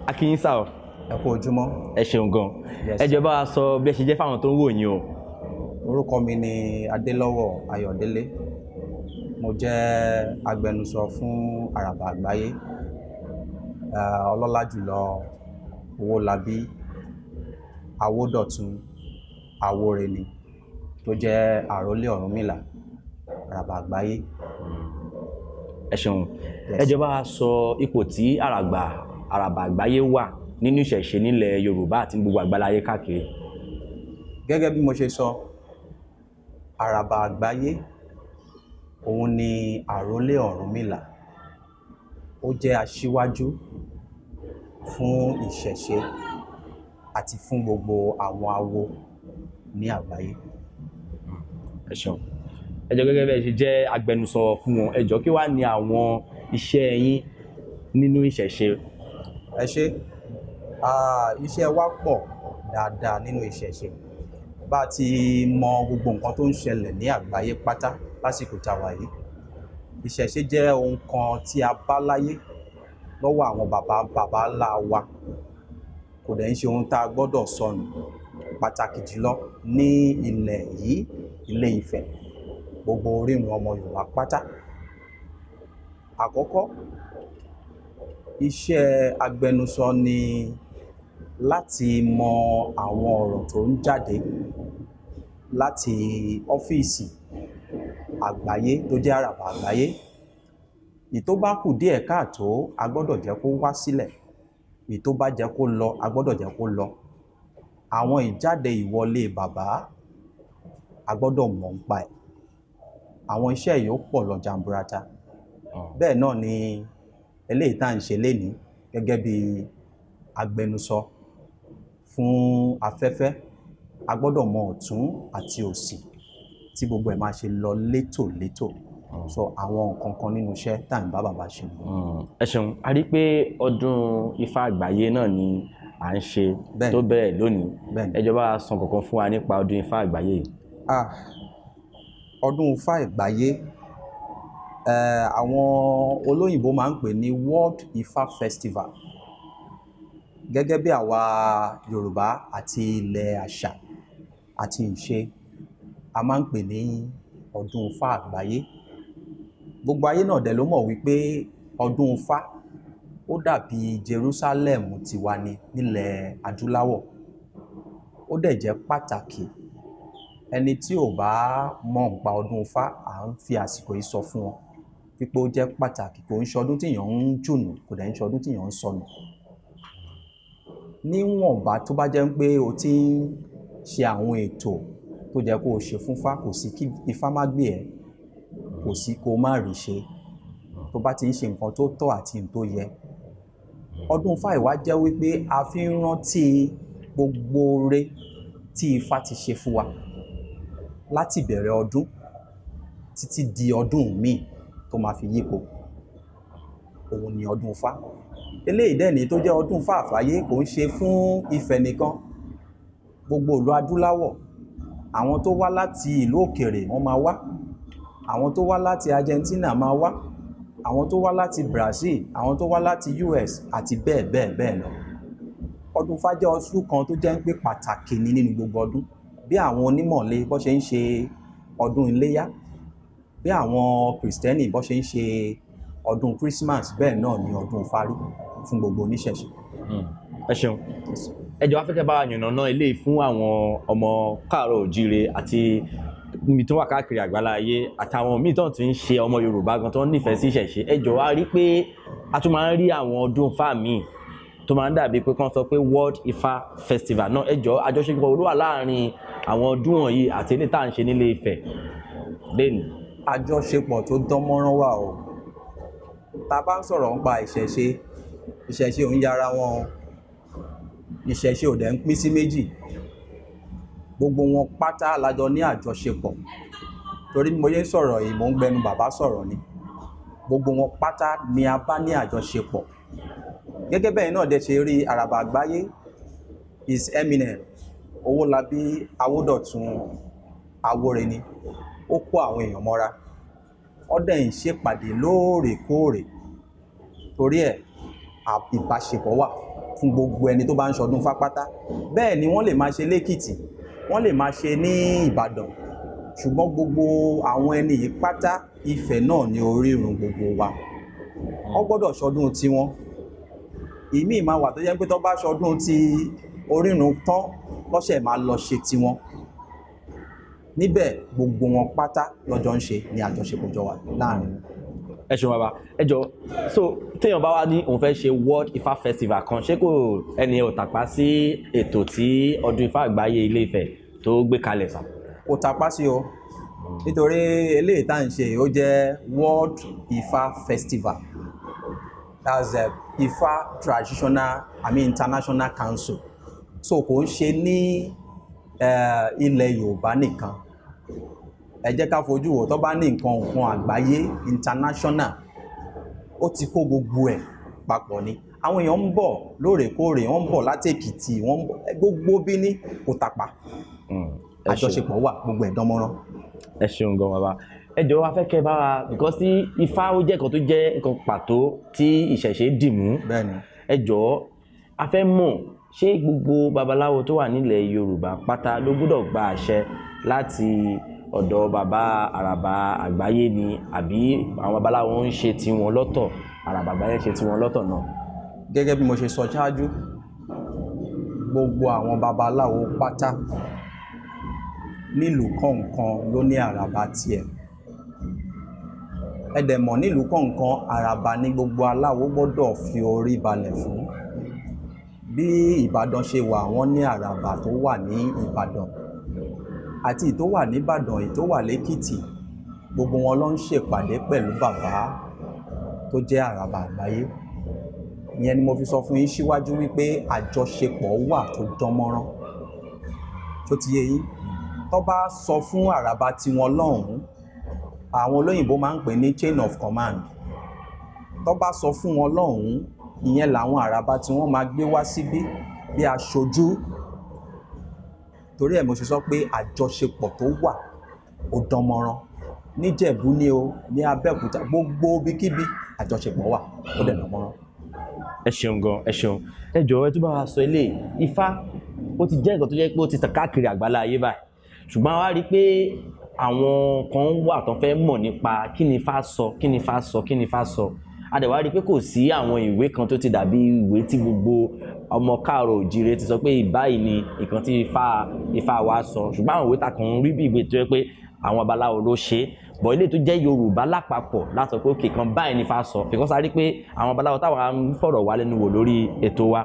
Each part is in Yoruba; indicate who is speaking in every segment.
Speaker 1: Akínyín sá o.
Speaker 2: Ẹ kú ojúmọ́.
Speaker 1: Ẹ ṣeun gan. Ẹ jọ̀ọ́ bá wa sọ bí ẹ ṣe jẹ́ fáwọn tó ń wò yín o.
Speaker 2: Orúkọ mi ni Adélọ́wọ̀ Ayọ̀délé. Mo jẹ́ agbẹnusọ fún Araba Agbaye. Ọlọ́lá jùlọ Owólabí Awódọ̀tun Awóreni tó jẹ́ àrólé Ọ̀rúnmìlà Araba Agbaye.
Speaker 1: Ẹ ṣeun. Ẹ jọ̀ọ́ bá wa sọ ipò tí Araba Agbaye wà nínú ìṣẹ̀ṣe nílẹ̀ Yorùbá àti gbogbo àgbáláyé káàkiri.
Speaker 2: Gẹ́gẹ́ bí mo ṣe sọ, Araba Agbaye òun ni àrólé Ọ̀rúnmìlà. Ó jẹ́ aṣíwájú fún ìṣẹ̀ṣe àti fún gbogbo àwọn awo ní àgbáyé.
Speaker 1: Ẹ ṣeun. Ẹ jọ̀ọ́ gẹ́gẹ́ bí ẹ ṣe jẹ́ agbẹnusọ fún wọn, ẹ jọ̀ọ́ kí wá ní àwọn iṣẹ́ yín nínú ìṣẹ̀ṣe?
Speaker 2: Ẹ ṣé. Iṣẹ́ wa pọ̀ dáadáa nínú ìṣẹ̀ṣe. Bá ti mọ gbogbo nǹkan tó ń ṣẹlẹ̀ ní àgbáyé pátá lásìkò tá a wà yìí. Ìṣẹ̀ṣe jẹ́ ohun kan tí a bá láyé lọ́wọ́ àwọn bàbá ńlá wa. Kò dẹ̀ ń ṣe ohun tá a gbọ́dọ̀ sọnù. Pàtàkì jùlọ ní ilẹ̀ yìí, Ilé Ifẹ̀, gbogbo orírun ọmọ Yorùbá pátá. Àkọ́kọ́, iṣẹ́ agbẹnusọ ni láti mọ àwọn ọ̀rọ̀ tó ń jáde láti ọ́fíìsì àgbáyé tó jẹ́ Araba Agbaye. Ìtó bá kù díẹ̀ káàtó a gbọ́dọ̀ jẹ́ kó wá sílẹ̀. Ìtó bá jẹ́ kó lọ a gbọ́dọ̀ jẹ́ kó lọ. Àwọn ìjáde ìwọlé bàbá a gbọ́dọ̀ mọ̀ nípa ẹ̀. Àwọn iṣẹ́ yìí ó pọ̀ lọ jàǹbùrátà. Bẹ́ẹ̀ náà ni eléyìí tá à ń ṣe lénìí gẹ́gẹ́ bí agbẹnusọ fún afẹ́fẹ́. A gbọ́dọ̀ mọ ọ̀tún àti òsì tí gbogbo ẹ̀ máa ṣe lọ létòlétò. So àwọn nǹkan kan nínú iṣẹ́ tá à ń bá bàbá ṣe.
Speaker 1: Ẹ ṣeun. A rí pé ọdún Ifá Àgbáyé náà ni à ń ṣe tó bẹ̀rẹ̀ lónìí. Ẹ jọ̀ọ́ bá wa sọ kankan fún wa nípa ọdún Ifá Àgbáyé yìí.
Speaker 2: Ọdún Ifá Àgbáyé, àwọn olóyìnbó máa ń pè ní World Ifá Festival. Gẹ́gẹ́ bí àwa Yorùbá àti ilẹ̀ àṣà àti ìṣe, a máa ń pè ní ọdún Ifá Àgbáyé. Gbogbo ayé náà dẹ̀ ló mọ̀ wípé ọdún Ifá ó dàbí Jerusalem tiwa ni nílẹ̀ adúláwọ̀. Ó dẹ̀ jẹ́ pàtàkì. Ẹni tí ò bá mọ̀ nípa ọdún Ifá, à ń fi àsìkò yìí sọ fún wọn wípé ó jẹ́ pàtàkì. Kò ń ṣe ọdún tí èèyàn ń jùnù, kò dẹ̀ ń ṣe ọdún tí èèyàn ń sọnù. Níwọ̀nba tó bá jẹ́ pé o ti ń ṣe àwọn ètò tó jẹ́ kó o ṣe fún Ifá, kò sí kí Ifá má gbé ẹ, kò sí kó má rí ṣe. Tó bá ti ń ṣe nǹkan tó tọ́ àti nǹkan tó yẹ. Ọdún Ifá ìwá jẹ́ wípé a fi ń rántí gbogbo oore tí Ifá ti ṣe fún wa láti bẹ̀rẹ̀ ọdún títí di ọdún míì tó máa fi yípo. Òun ni ọdún Ifá. Eléyìí dẹ̀ ni tó jẹ́ ọdún Ifá àfáyé, kò ń ṣe fún Ifẹ̀ nìkan. Gbogbo ìlú adúláwọ̀, àwọn tó wá láti ìlú òkèèrè wọ́n máa wá. Àwọn tó wá láti Argentina máa wá. Àwọn tó wá láti Brazil, àwọn tó wá láti US àti bẹ́ẹ̀ bẹ́ẹ̀ bẹ́ẹ̀ lọ. Ọdún Ifá jẹ́ ọdún kan tó jẹ́ pé pàtàkì ní nínú gbogbo ọdún. Bí àwọn onímọ̀le bó ṣe ń ṣe ọdún iléyá, bí àwọn Kristẹni bó ṣe ń ṣe ọdún Christmas, bẹ́ẹ̀ náà ni ọdún Ifá rí fún gbogbo oníṣẹ̀ṣe.
Speaker 1: Ẹ ṣeun. Ẹ jọ̀ọ́ afẹ́kẹ́ bá yànnàná eléyìí fún àwọn ọmọ káàárọ̀ òjíire àti níbi tó wà káàkiri àgbáláyé àtàwọn míì tó ti ń ṣe ọmọ Yorùbá gan tó nífẹ̀ẹ́ sí ìṣẹ̀ṣe. Ẹ jọ̀ọ́ a rí pé a tún máa ń rí àwọn ọdún Ifá míì tó máa ń dàbí pé kán sọ pé World Ifá Festival náà. Ẹ jọ̀ọ́ àjọṣepọ̀ wo ló wà láàárín àwọn ọdún wọ̀nyí àti eléyìí tá à ń ṣe nílé Ifẹ̀ lẹ́nu?
Speaker 2: Àjọṣepọ̀ tó dán mọ́rán wà o. Tá bá ń sọ̀rọ̀ nípa ìṣẹ̀ṣe, ìṣẹ̀ṣe ò ń yára wọn. Ìṣẹ̀ṣe ò dẹ̀ ń pín sí méjì. Gbogbo wọn pátá lájọ ní àjọṣepọ̀. Torí mo yé sọ̀rọ̀ yìí, mò ń gbẹnu bàbá sọ̀rọ̀ ni. Gbogbo wọn pátá ni a bá ní àjọṣepọ̀. Gẹ́gẹ́ bẹ́ẹ̀ náà dẹ̀ ṣe rí Araba Agbaye, His Eminence Owólabí Awódọ̀tun Awóreni. Ó kó àwọn èèyàn mọ́ra. Ó dẹ̀ ń ṣèpàdé lóòrèkóòrè. Torí ẹ̀ ìbáṣepọ̀ wà fún gbogbo ẹni tó bá ń ṣọdún Ifá pátá. Bẹ́ẹ̀ ni wọ́n lè máa ṣe lẹ́kìtì, wọ́n lè máa ṣe ní Ìbàdàn, ṣùgbọ́n gbogbo àwọn ẹni yìí pátá Ifẹ̀ náà ni orírun gbogbo wa. Wọ́n gbọ́dọ̀ ṣọdún tiwọn. Ìmíì máa wà tó jẹ́ pé tó bá ṣọdún ti orírun tán lọ́sẹ̀ máa lọ ṣe tiwọn. Níbẹ̀ gbogbo wọn pátá lọ́jọ́ ń ṣe ní àjọṣepọ̀ jọ wà láàrin.
Speaker 1: Ẹ ṣeun bàbá. Ẹ jọ so téèyàn bá wá ní òun fẹ́ ṣe World Ifá Festival kan, ṣé kò ẹni ò tàpá sí ètò tí ọdún Ifá àgbáyé Ilé Ifẹ̀ tó gbé kalẹ̀ sà?
Speaker 2: Kò tàpá sí o, nítorí eléyìí tá à ń ṣe ó jẹ́ World Ifá Festival. That's a Ifá International Council. So kò ń ṣe ní ilẹ̀ Yorùbá nìkan. Ẹ jẹ́ ká fojú wò, tó bá ní nǹkan àgbáyé international, ó ti kó gbogbo ẹ̀ papọ̀ ni. Àwọn èèyàn ń bọ̀ lóòrèkóòrè, wọ́n ń bọ̀ láti Èkìtì, wọ́n ń bọ̀ gbogbo bí ní kò tàpá. Àjọṣepọ̀ wà, gbogbo ẹ̀ dánmọ́rán.
Speaker 1: Ẹ ṣeun gan bàbá. Ẹ jọ̀ọ́ wá fẹ́ kẹ́ bá wa, because tí Ifá ó jẹ́ nǹkan tó jẹ́ nǹkan pàtó tí ìṣẹ̀ṣe dì mú.
Speaker 2: Bẹ́ẹ̀ni.
Speaker 1: Ẹ jọ̀ọ́ a fẹ́ mọ̀, ṣé gbogbo babaláwo tó wà nílẹ̀ Yorùbá pátá ló gbọ́dọ̀ gba àṣẹ láti ọ̀dọ̀ bàbá Araba Agbaye ni, àbí àwọn babaláwo ń ṣe tiwọn lọ́tọ̀, Araba Agbaye ṣe tiwọn lọ́tọ̀ náà?
Speaker 2: Gẹ́gẹ́ bí mo ṣe sọ ṣáájú, gbogbo àwọn babaláwo pátá nílùú kọ̀ọ̀kan ló ní àràbà tiẹ̀. Ẹ dẹ̀ mọ̀ nílùú kọ̀ọ̀kan àràbà ní gbogbo aláwo gbọ́dọ̀ fi orí balẹ̀ fún. Bí Ìbàdàn ṣe wà, wọ́n ní àràbà tó wà ní Ìbàdàn, àti ìtó wà ní Ìbàdàn, ìtó wà lẹ́kìtì, gbogbo wọn ló ń ṣèpàdé pẹ̀lú bàbá tó jẹ́ Araba Agbaye. Ìyẹn ni mo fi sọ fún yín síwájú wípé àjọṣepọ̀ wà tó dánmọ́rán. Tó ti yé yín? Tó bá sọ fún àràbà tiwọn lọ́hùn-ún, àwọn olóyìnbó máa ń pè ní chain of command. Tó bá sọ fún wọn lọ́hùn-ún, ìyẹn làwọn àràbà tí wọ́n máa gbé wá síbí bí aṣojú. Torí ẹ̀ mo ṣe sọ pé àjọṣepọ̀ tó wà ó dánmọ́rán. Níjẹ̀bú ni o, ní Abẹ́òkúta, gbogbo ibikíbi àjọṣepọ̀ wà ó dẹ̀ dánmọ́rán.
Speaker 1: Ẹ ṣeun gan, ẹ ṣeun. Ẹ jọ̀ọ́ ẹ tún bá wa sọ eléyìí. Ifá ó ti jẹ́ nǹkan tó jẹ́ pé ó ti tàn káàkiri àgbálá ayé báyìí, ṣùgbọ́n a wá rí i pé àwọn kan wà tó fẹ́ mọ̀ nípa kí ni Ifá sọ, kí ni Ifá sọ, kí ni Ifá sọ. A dẹ̀ wá rí i pé kò sí àwọn ìwé kan tó ti dàbí ìwé tí gbogbo ọmọ káàrọ̀ òjíire ti sọ pé báyìí ni nǹkan tí Ifá wa sọ, ṣùgbọ́n àwọn ìwé ta kàn ń rí bí ìwé tó yẹ pé àwọn babaláwo ló ṣe é. Bọ̀ ilé tó jẹ́ Yorùbá lápapọ̀ láti sọ pé òkè kan báyìí ni Ifá sọ, because a rí pé àwọn babaláwo táwa ń fọ̀rọ̀ wá lẹ́nu wò lórí ètò wa,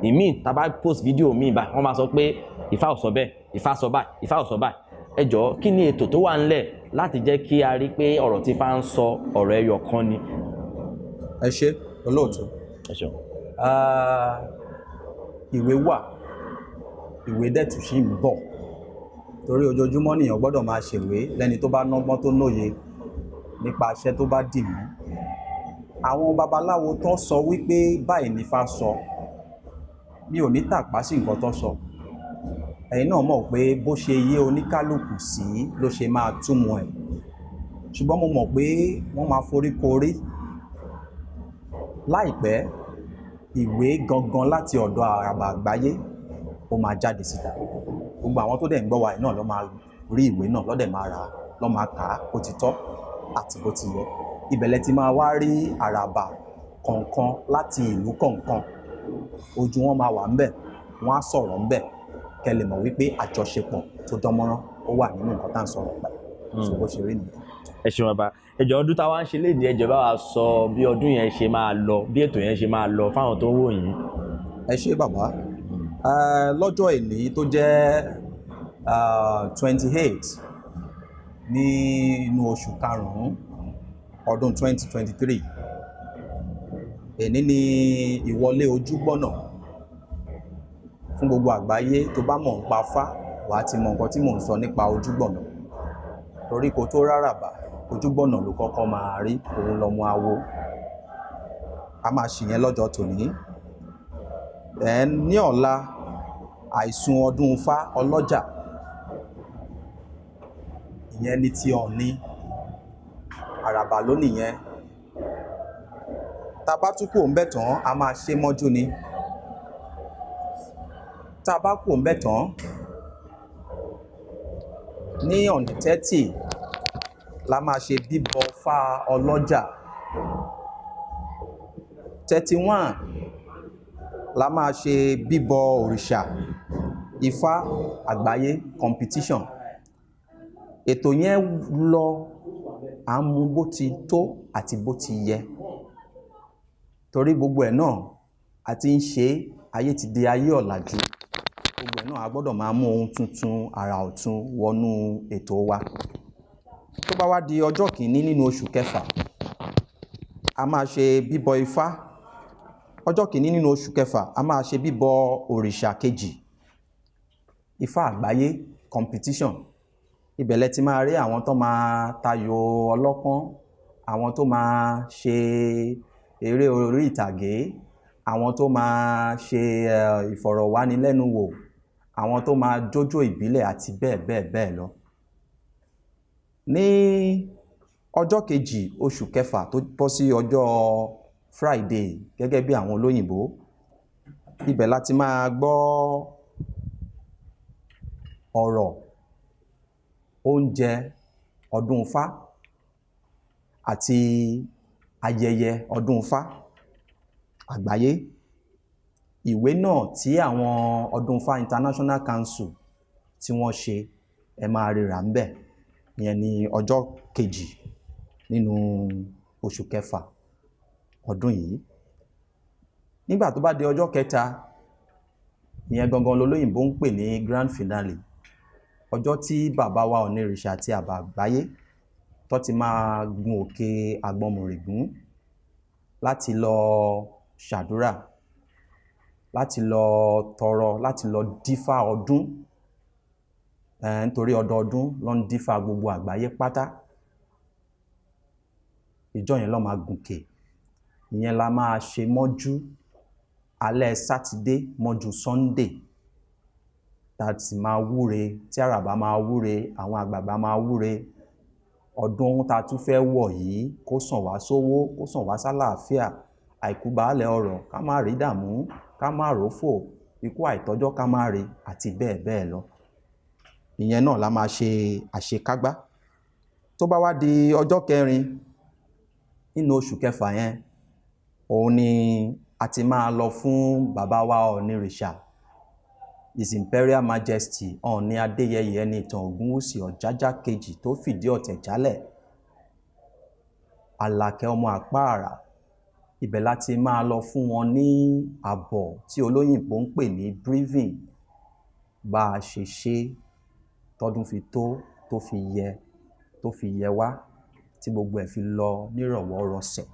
Speaker 1: ìmíì tá bá post fídíò míì báyìí wọ́n máa sọ pé Ifá ò sọ bẹ́ẹ̀, Ifá sọ báyìí, Ifá ò sọ báyìí. Ẹ jọ̀ọ́ kí ni ètò tó wà ńlẹ̀ láti jẹ́ kí a rí pé ọ̀rọ̀ tí Ifá ń sọ ọ̀rọ̀ ẹyọ kan ni?
Speaker 2: Ẹ ṣé olóòtú.
Speaker 1: Ẹ ṣeun.
Speaker 2: Ìwé wà, ìwé dẹ̀tù sí ń bọ̀, torí ojoojúmọ́ nìyàn gbọ́dọ̀ máa ṣèwé lẹ́ni tó bá nọ́gbọ́n tó lóye nípa iṣẹ́ tó bá dì mú. Àwọn babaláwo tó sọ wípé báyìí ni Ifá sọ, mi ò ní tàpá sí nǹkan tó sọ. Ẹ̀yin náà mọ̀ pé bó ṣe yé oníkálùkù sí ló ṣe máa túmọ̀ ẹ̀, ṣùgbọ́n mo mọ̀ pé wọ́n máa forí korí. Láìpẹ́ ìwé gangan láti ọ̀dọ̀ Araba Agbaye ó máa jáde síta. Gbogbo àwọn tó dẹ̀ ń gbọ́ wa náà ló máa rí ìwé náà, ló dẹ̀ máa rà á, ló máa kà á bó ti tọ́ àti bó ti yẹ. Ìbẹ̀lẹ̀ ti máa wá rí àràbà kọ̀ọ̀kan láti ìlú kọ̀ọ̀kan, ojú wọn máa wà ńbẹ̀, wọ́n á sọ̀rọ̀ ńbẹ̀, kẹ́ lè mọ̀ wípé àjọṣepọ̀ tó dánmọ́rán ó wà nínú nǹkan tá à ń sọ̀rọ̀ pa. So bó ṣe rí nìyẹn.
Speaker 1: Ẹ ṣeun bàbá. Ẹ jọ̀ọ́ ọdún táwa ń ṣe léde, ẹ jọ̀ọ́ bá wa sọ bí ọdún yẹn ṣe máa lọ, bí ètò yẹn ṣe máa lọ fáwọn tó ń wò yín.
Speaker 2: Ẹ ṣé bàbá. Lọ́jọ́ èní tó jẹ́ 28 ní inú oṣù karùn-ún ọdún 2023, èní ni ìwọlé ojúgbọ́nà. Fún gbogbo àgbáyé tó bá mọ̀ nípa Ifá, wà á ti mọ nǹkan tí mò ń sọ nípa ojúgbọ́nà. Torí kò tó ráràbà, ojúgbọ́nà ló kọ́kọ́ máa rí, òun lọmọ awo. A máa ṣìyẹn lọ́jọ́ tòní. Ní ọ̀la àìsùn ọdún Ifá ọlọ́jà, ìyẹn ní ti Ọ̀ọ̀ni, àràbà lónìí yẹn. tá bá tún kúrò ńbẹ̀ tán a máa ṣe mọ́jú ni tá bá kúrò ńbẹ̀ tán ní on the 30 la máa ṣe bíbọ fá ọlọ́jà 31 la máa ṣe bíbọ òrìṣà Ifá àgbáyé competition. Ètò yẹn lọ à ń mú bó ti tó àti bó ti yẹ torí gbogbo ẹ̀ náà àti ń ṣe ayé ti di ayé ọ̀làjú gbogbo ẹ̀ náà a gbọ́dọ̀ máa mú ohun tuntun àrà ọ̀tun wọnú ètò wa. Tó bá wá di ọjọ́ kìíní nínú oṣù kẹfà a máa ṣe bíbọ Ifá. Ọjọ́ kìíní nínú oṣù kẹfà a máa ṣe bíbọ òrìṣà kejì Ifá àgbáyé competition. Ibẹ̀ lẹ ti máa rí àwọn tó máa tayò ọlọ́pọ́n, àwọn tó máa ṣe eré orí ìtàgé, àwọn tó máa ṣe ìfọ̀rọ̀wánilẹ́nuwò, àwọn tó máa jójó ìbílẹ̀ àti bẹ́ẹ̀ bẹ́ẹ̀ bẹ́ẹ̀ lọ. Ní ọjọ́ kejì oṣù kẹfà tó bọ́ sí ọjọ́ Friday gẹ́gẹ́ bí àwọn olóyìnbó, ibẹ̀ láti máa gbọ́ ọ̀rọ̀ oúnjẹ ọdún Ifá àti ayẹyẹ ọdún Ifá àgbáyé. Ìwé náà tí àwọn ọdún Ifá International Council tí wọ́n ṣe ẹ máa rí rà ńbẹ̀. Ìyẹn ni ọjọ́ kejì nínú oṣù kẹfà ọdún yìí. Nígbà tó bá di ọjọ́ kẹta, ìyẹn gangan lolóyìnbó ń pè ní grand finale, ọjọ́ tí bàbá wa onírìṣà àti àbá àgbáyé tó ti máa gun òkè àgbọnmùrìgún láti lọ ṣàdúrà, láti lọ tọrọ, láti lọ dífá ọdún nítorí ọdọọdún ló ń dífá gbogbo àgbáyé pátá. Ìjọ yẹn ló máa gùnkè. Ìyẹn la máa ṣe mọ́jú alẹ́ Sátidé mọ́jú Sunday láti máa wúre, tí àràbà máa wúre, àwọn àgbààgbà máa wúre. Ọdún ta tún fẹ́ wọ̀ yìí kó sàn wá sówó, kó sàn wá sálàáfíà, àìkú baálẹ̀ ọrọ̀, ká má rí dààmú, ká má rófò, ikú àìtọ́jọ́ ká má rí àti bẹ́ẹ̀ bẹ́ẹ̀ lọ. Ìyẹn náà la máa ṣe àṣekágbá. Tó bá wá di ọjọ́ kẹrin nínú oṣù kẹfà yẹn, òun ni a ti máa lọ fún bàbá wa onírìṣà His Imperial Majesty Ọọ̀ni Adéyẹyè Ẹnìtàn Ògúnwùsì Ọ̀jájá kejì tó fìdí ọ̀tẹ̀ jálẹ̀, Àlàkẹ́ ọmọ àpáàrà. Ibẹ̀ láti máa lọ fún wọn ní àbọ̀ tí olóyìnbó ń pè ní briefing, bá a ṣe ṣe tọdún fi tó fi yẹ wá tí gbogbo ẹ̀ fi lọ nírọ̀wọ́rọsẹ̀.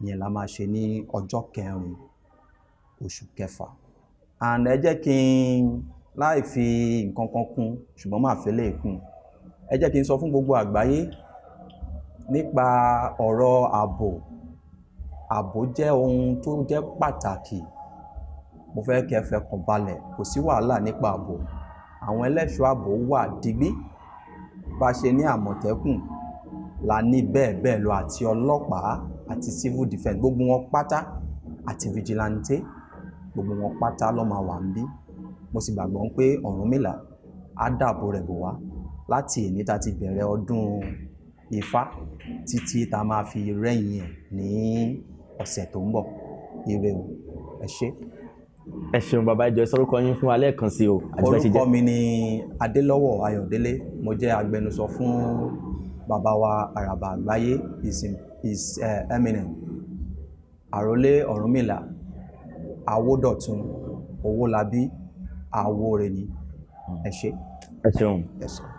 Speaker 2: Ìyẹn la máa ṣe ní ọjọ́ kẹrin oṣù kẹfà. And ẹ jẹ́ kí n láì fi nǹkan kan kún ṣùgbọ́n máa fẹ́ lè kún. Ẹ jẹ́ kí n sọ fún gbogbo àgbáyé nípa ọ̀rọ̀ ààbò. Ààbò jẹ́ ohun tó jẹ́ pàtàkì. Mo fẹ́ kẹ́ fọkàn balẹ̀, kò sí wàhálà nípa ààbò. Àwọn ẹlẹ́ṣọ́ ààbò wà digbí. Bá ṣe ní Àmọ̀tẹ́kùn la ní bẹ́ẹ̀ bẹ́ẹ̀ lọ àti ọlọ́pàá àti civil defence, gbogbo wọn pátá àti vigilante, gbogbo wọn pátá ló máa wà níbí. Mo sì gbàgbọ́ pé Ọ̀rúnmìlà á dáàbò rẹ̀ bò wá láti èní tá ti bẹ̀rẹ̀ ọdún Ifá títí tá máa fi rẹ́yìn ẹ̀ ní ọ̀sẹ̀ tó ń bọ̀. Ire o, ẹ ṣé.
Speaker 1: Ẹ ṣeun bàbá, ẹ jọ̀ọ́ sọrúkọ yín fún wa lẹ́ẹ̀kan sí o.
Speaker 2: Orúkọ mi ni Adélọ́wọ̀ Ayọ̀délé. Mo jẹ́ agbẹnusọ fún bàbá wa Araba Agbaye, His Eminence Àrólé Ọ̀rúnmìlà Awódọ̀tun Owólabí Àwóreni. Ẹ ṣé.
Speaker 1: Ẹ ṣeun.